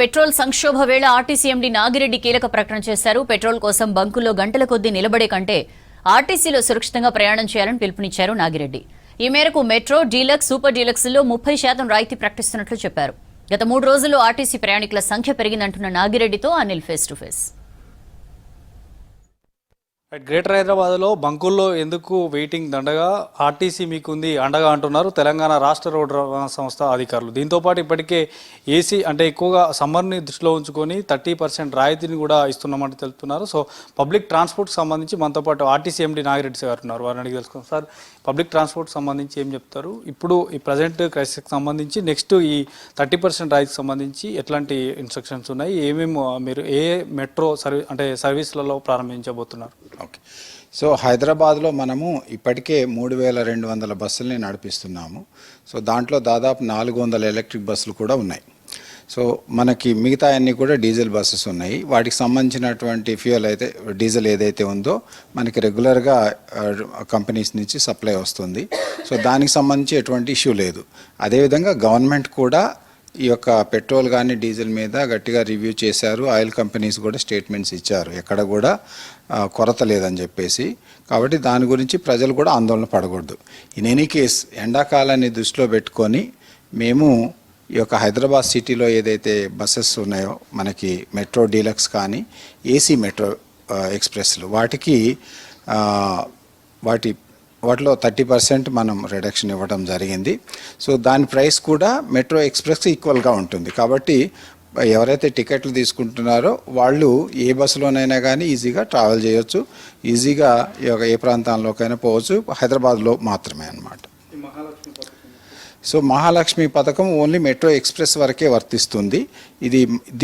Petrol సంక్షోభ వేళ RTC MD Nagireddy కీలక ప్రకటన చేశారు. పెట్రోల్ కోసం బంకుల్లో గంటల కొద్దీ నిలబడే కంటే ఆర్టీసీలో సురక్షితంగా ప్రయాణం చేయాలని పిలుపునిచ్చారు నాగిరెడ్డి. ఈ మేరకు మెట్రో, డీలక్స్, సూపర్ డీలక్స్లో 30% రాయితీ ప్రకటిస్తున్నట్లు చెప్పారు. గత 3 రోజుల్లో ఆర్టీసీ ప్రయాణికుల సంఖ్య పెరిగిందంటున్న నాగిరెడ్డితో Anil face to face. Greater హైదరాబాద్లో బంకుల్లో ఎందుకు వెయిటింగ్ దండగా ఆర్టీసీ మీకుంది అండగా అంటున్నారు తెలంగాణ రాష్ట్ర రోడ్డు రవాణా సంస్థ అధికారులు. దీంతోపాటు ఇప్పటికే ఏసీ అంటే ఎక్కువగా సమ్మర్ని దృష్టిలో ఉంచుకొని 30% రాయితీని కూడా ఇస్తున్నామని తెలుపుతున్నారు. సో పబ్లిక్ ట్రాన్స్పోర్ట్కి సంబంధించి మనతో పాటు ఆర్టీసీ ఎండీ నాగిరెడ్డి గారు ఉన్నారు. వారిని అడిగి తెలుసుకుందాం. సార్, పబ్లిక్ ట్రాన్స్పోర్ట్కి సంబంధించి ఏం చెప్తారు? ఇప్పుడు ఈ ప్రజెంట్ క్రైసిస్కి సంబంధించి నెక్స్ట్ ఈ 30% రాయితీకి సంబంధించి ఎట్లాంటి ఇన్స్ట్రక్షన్స్ ఉన్నాయి? ఏమేమి మీరు ఏ మెట్రో సర్వీసులలో ప్రారంభించబోతున్నారు? ఓకే, సో హైదరాబాద్లో మనము ఇప్పటికే 3200 బస్సుల్ని నడిపిస్తున్నాము. సో దాంట్లో దాదాపు 400 ఎలక్ట్రిక్ బస్సులు కూడా ఉన్నాయి. సో మనకి మిగతా అన్నీ కూడా డీజిల్ బస్సెస్ ఉన్నాయి. వాటికి సంబంధించినటువంటి ఫ్యూయల్ అయితే డీజిల్ ఏదైతే ఉందో మనకి రెగ్యులర్గా కంపెనీస్ నుంచి సప్లై వస్తుంది. సో దానికి సంబంధించి ఎటువంటి ఇష్యూ లేదు. అదేవిధంగా గవర్నమెంట్ కూడా ఈ యొక్క పెట్రోల్ కానీ డీజిల్ మీద గట్టిగా రివ్యూ చేశారు. ఆయిల్ కంపెనీస్ కూడా స్టేట్మెంట్స్ ఇచ్చారు, ఎక్కడ కూడా కొరత లేదని చెప్పేసి. కాబట్టి దాని గురించి ప్రజలు కూడా ఆందోళన పడకూడదు. ఇన్ ఎనీ కేస్ ఎండాకాలాన్ని దృష్టిలో పెట్టుకొని మేము ఈ యొక్క హైదరాబాద్ సిటీలో ఏదైతే బస్సెస్ ఉన్నాయో మనకి మెట్రో డీలక్స్ కానీ ఏసీ మెట్రో ఎక్స్ప్రెస్లు వాటిలో 30% మనం రిడక్షన్ ఇవ్వడం జరిగింది. సో దాని ప్రైస్ కూడా మెట్రో ఎక్స్ప్రెస్ ఈక్వల్గా ఉంటుంది. కాబట్టి ఎవరైతే టికెట్లు తీసుకుంటున్నారో వాళ్ళు ఏ బస్సులోనైనా కానీ ఈజీగా ట్రావెల్ చేయొచ్చు, ఈజీగా ఏ ప్రాంతాల్లోకైనా పోవచ్చు, హైదరాబాద్లో మాత్రమే అన్నమాట. సో మహాలక్ష్మి పథకం ఓన్లీ మెట్రో ఎక్స్ప్రెస్ వరకే వర్తిస్తుంది.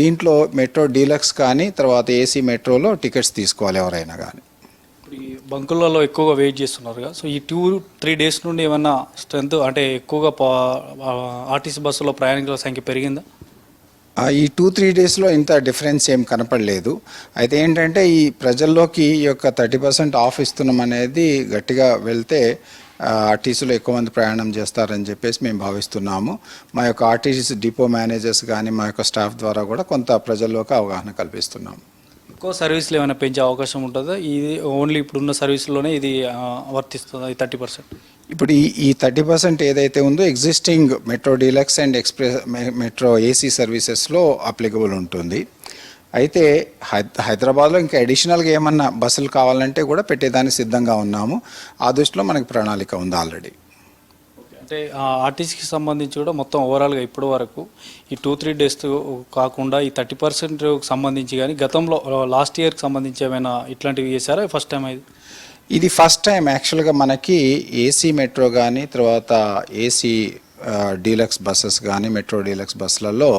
దీంట్లో మెట్రో డీలక్స్ కానీ తర్వాత ఏసీ మెట్రోలో టికెట్స్ తీసుకోవాలి ఎవరైనా కానీ. ఈ బంకులలో ఎక్కువగా వెయిట్ చేస్తున్నారు కదా, సో ఈ 2-3 డేస్ నుండి ఏమన్నా స్ట్రెంత్ అంటే ఎక్కువగా ఆర్టీసీ బస్సులో ప్రయాణికుల సంఖ్య పెరిగిందా? ఈ 2-3 డేస్లో ఇంత డిఫరెన్స్ ఏం కనపడలేదు. అయితే ఏంటంటే ఈ ప్రజల్లోకి ఈ యొక్క 30% ఆఫ్ ఇస్తున్నాం అనేది గట్టిగా వెళ్తే ఆర్టీసీలో ఎక్కువ మంది ప్రయాణం చేస్తారని చెప్పేసి మేము భావిస్తున్నాము. మా యొక్క ఆర్టీసీ డిపో మేనేజర్స్ కానీ మా యొక్క స్టాఫ్ ద్వారా కూడా కొంత ప్రజల్లోకి అవగాహన కల్పిస్తున్నాము. ఎక్కువ సర్వీసులు ఏమైనా పెంచే అవకాశం ఉంటుందా? ఇది ఓన్లీ ఇప్పుడున్న సర్వీసులోనే ఇది వర్తిస్తుందా ఈ 30%? ఇప్పుడు ఈ 30% ఏదైతే ఉందో existing metro deluxe and metro AC సర్వీసెస్లో అప్లికబుల్ ఉంటుంది. అయితే హైదరాబాద్లో ఇంకా అడిషనల్గా ఏమన్నా బస్సులు కావాలంటే కూడా పెట్టేదానికి సిద్ధంగా ఉన్నాము. ఆ దృష్టిలో మనకి ప్రణాళిక ఉంది ఆల్రెడీ. అంటే ఆర్టీసీకి సంబంధించి కూడా మొత్తం ఓవరాల్గా ఇప్పటి వరకు ఈ 2-3 డేస్ కాకుండా ఈ 30% సంబంధించి కానీ గతంలో లాస్ట్ ఇయర్కి సంబంధించి ఏమైనా ఇట్లాంటివి చేశారా? ఫస్ట్ టైం ఇది ఫస్ట్ టైం యాక్చువల్గా మనకి ఏసీ మెట్రో కానీ తర్వాత ఏసీ డీలక్స్ బస్సెస్ కానీ మెట్రో డీలక్స్ బస్సులలో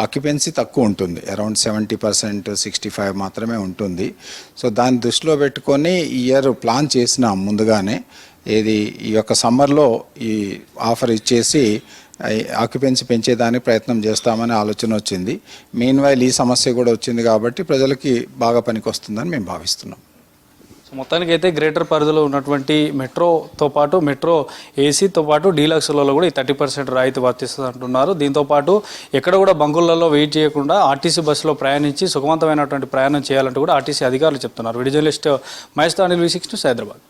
ఆక్యుపెన్సీ తక్కువ ఉంటుంది, అరౌండ్ 70%, 65 మాత్రమే ఉంటుంది. సో దాన్ని దృష్టిలో పెట్టుకొని ఈ ఇయర్ ప్లాన్ చేసినాం ముందుగానే. ఈ యొక్క సమ్మర్లో ఈ ఆఫర్ ఇచ్చేసి ఆక్యుపెన్సీ పెంచేదానికి ప్రయత్నం చేస్తామని ఆలోచన వచ్చింది. మీన్వైల్ ఈ సమస్య కూడా వచ్చింది కాబట్టి ప్రజలకి బాగా పనికి వస్తుందని మేము భావిస్తున్నాం. సో మొత్తానికి అయితే గ్రేటర్ పరిధిలో ఉన్నటువంటి మెట్రోతో పాటు మెట్రో ఏసీతో పాటు డీలక్స్లలో కూడా ఈ 30% రాయితీ వర్తిస్తుంది అంటున్నారు. దీంతోపాటు ఎక్కడ కూడా బంకులలో వెయిట్ చేయకుండా ఆర్టీసీ బస్సులో ప్రయాణించి సుఖవంతమైనటువంటి ప్రయాణం చేయాలంటూ కూడా ఆర్టీసీ అధికారులు చెప్తున్నారు. వీడియో జర్నలిస్ట్ మహేష్ తో అనిల్, V6 న్యూస్, హైదరాబాద్.